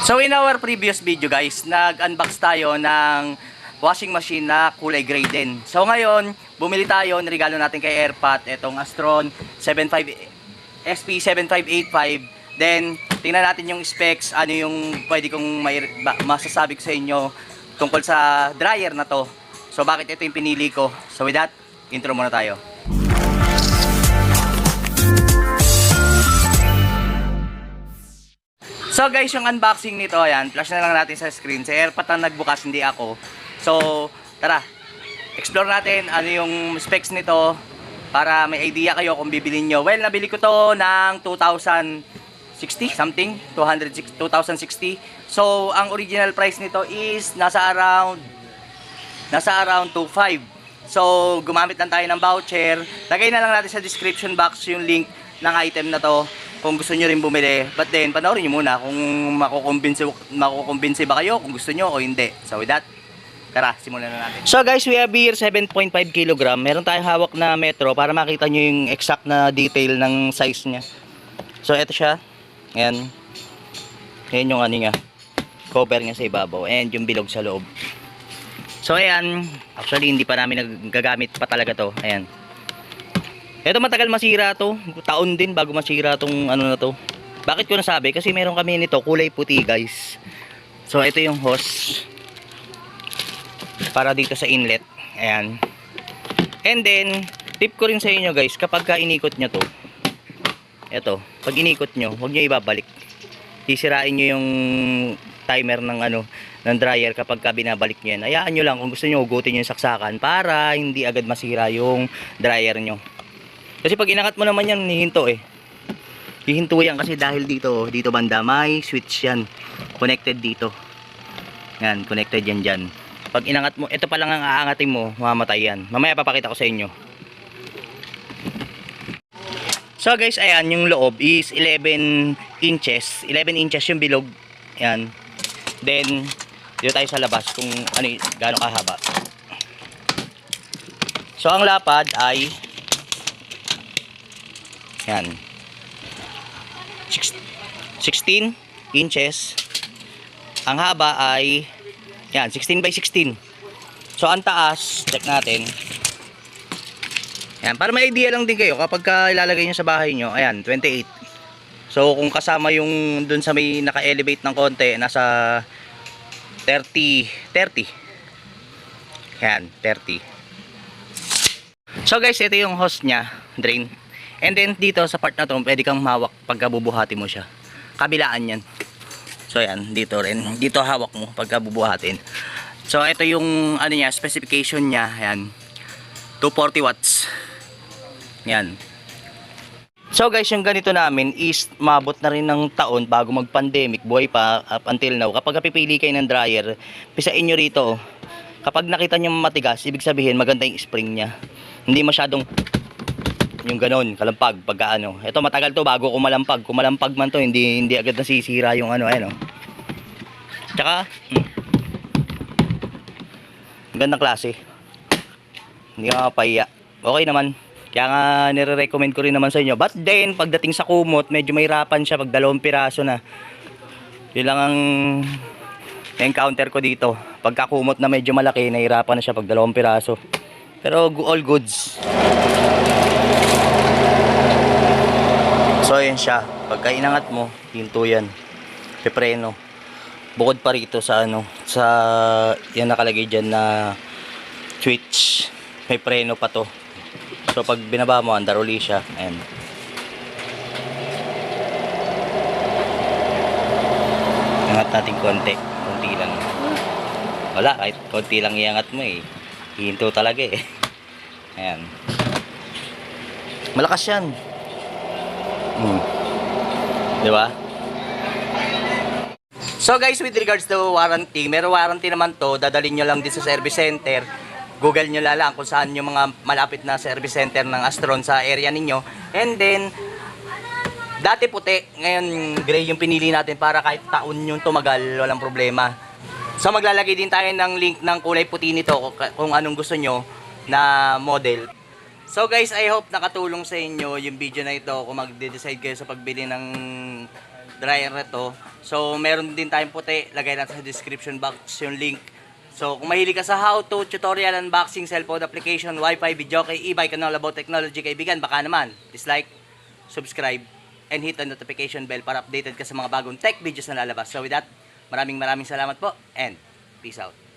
So in our previous video guys, nag-unbox tayo ng washing machine na kulay gray din. So ngayon, bumili tayo, niregalo natin kay Airpat, itong Astron 75 SP7585. Then, tingnan natin yung specs, ano yung pwede kong masasabi ko sa inyo tungkol sa dryer na to. So bakit ito yung pinili ko. So with that, intro muna tayo. So guys, yung unboxing nito, ayan, flash na lang natin sa screen. Si Airpat ang nagbukas, hindi ako. So, tara, explore natin ano yung specs nito para may idea kayo kung bibilin nyo. Well, nabili ko to ng 2060 something, 2060. So, ang original price nito is nasa around 2.5. So, gumamit lang tayo ng voucher. Lagay na lang natin sa description box yung link ng item na to kung gusto nyo rin bumili. But then, panoorin nyo muna kung makukumbinsi ba kayo kung gusto nyo o hindi. So with that, tara, simulan na natin. So guys, we have here 7.5 kg. Meron tayong hawak na metro para makita nyo yung exact na detail ng size nya. So ito siya. Ayan. Ayan yung ano nya, cover nya sa ibabaw. And yung bilog sa loob. So ayan, actually hindi pa namin nagagamit pa talaga to. Ayan. Ito matagal masira to. Taon din bago masira tong ano na to. Bakit ko nasabi? Kasi meron kami nito kulay puti guys. So ito yung hose para dito sa inlet. Ayan. And then tip ko rin sa inyo guys, kapag ka inikot nyo to, ito, pag inikot nyo, huwag nyo ibabalik. Sisirain nyo yung timer ng ano, ng dryer kapag ka binabalik nyo yan. Hayaan nyo lang kung gusto nyo hugutin nyo yung saksakan para hindi agad masira yung dryer nyo. Kasi pag inakat mo naman yan, hihinto eh. Hihinto yan kasi dahil dito banda may switch yan. Connected dito. Yan, connected yan dyan. Pag inangat mo, ito pa lang ang aangatin mo, mamamatay yan. Mamaya papakita ko sa inyo. So guys, ayan, yung loob is 11 inches. 11 inches yung bilog. Yan. Then, dito tayo sa labas kung ano, gaano kahaba. So ang lapad ay yan, 16 inches. Ang haba ay yan, 16 by 16. So ang taas, check natin. Yan, para may idea lang din kayo kapag ka ilalagay nyo sa bahay nyo. Ayan, 28. So kung kasama yung dun sa may naka-elevate ng konti, nasa 30. Yan, 30. So guys, ito yung hose nya, drain. And then dito sa part na to, pwede kang mahawak pagka bubuhati mo siya. Kabilaan yan. So yan, dito rin. Dito hawak mo pagka bubuhatin. So ito yung ano niya, specification niya. Ayan. 240 watts. Yan. So guys, yung ganito namin is mabot na rin ng taon bago mag-pandemic. Buhay pa up until now. Kapag pipili kayo ng dryer, pisain nyo rito. Kapag nakita nyo matigas, ibig sabihin maganda yung spring niya. Hindi masyadong yung ganon, kalampag, pagka ano. Ito matagal to bago kumalampag. Kumalampag man to, hindi agad nasisira yung ano, ayan o. Tsaka, gandang klase. Hindi ka mapahiya. Okay naman. Kaya nga nire-recommend ko rin naman sa inyo. But then, pagdating sa kumot, medyo mahirapan siya pag 2 piraso na. Yun lang ang encounter ko dito. Pagka kumot na medyo malaki, nahirapan na siya pag 2 piraso. Pero all goods. So ayan siya, pagka inangat mo, hinto yan, pepreno. Bukod pa rito sa ano, sa yan nakalagay dyan na switch, may preno pa to. So pag binaba mo, andar uli siya. Ayan. Ingat natin konti lang. Wala, kahit konti lang iangat mo eh, hinto talaga eh. Ayan. Malakas yan. Diba? So guys, with regards to warranty, meron warranty naman to. Dadalhin nyo lang din sa service center. Google nyo lang kung saan yung mga malapit na service center ng Astron sa area ninyo. And then, dati puti, ngayon gray yung pinili natin para kahit taon yung tumagal, walang problema. So maglalagay din tayo ng link ng kulay puti nito kung anong gusto nyo na model. So guys, I hope nakatulong sa inyo yung video na ito kung magde-decide kayo sa pagbili ng dryer na to. So, meron din tayong puti. Lagay natin sa description box yung link. So, kung mahilig ka sa how-to, tutorial, unboxing, cellphone application, wifi, video kay e-bike, and all about technology, kaibigan, baka naman, dislike, subscribe, and hit the notification bell para updated ka sa mga bagong tech videos na lalabas. So, with that, maraming salamat po, and peace out.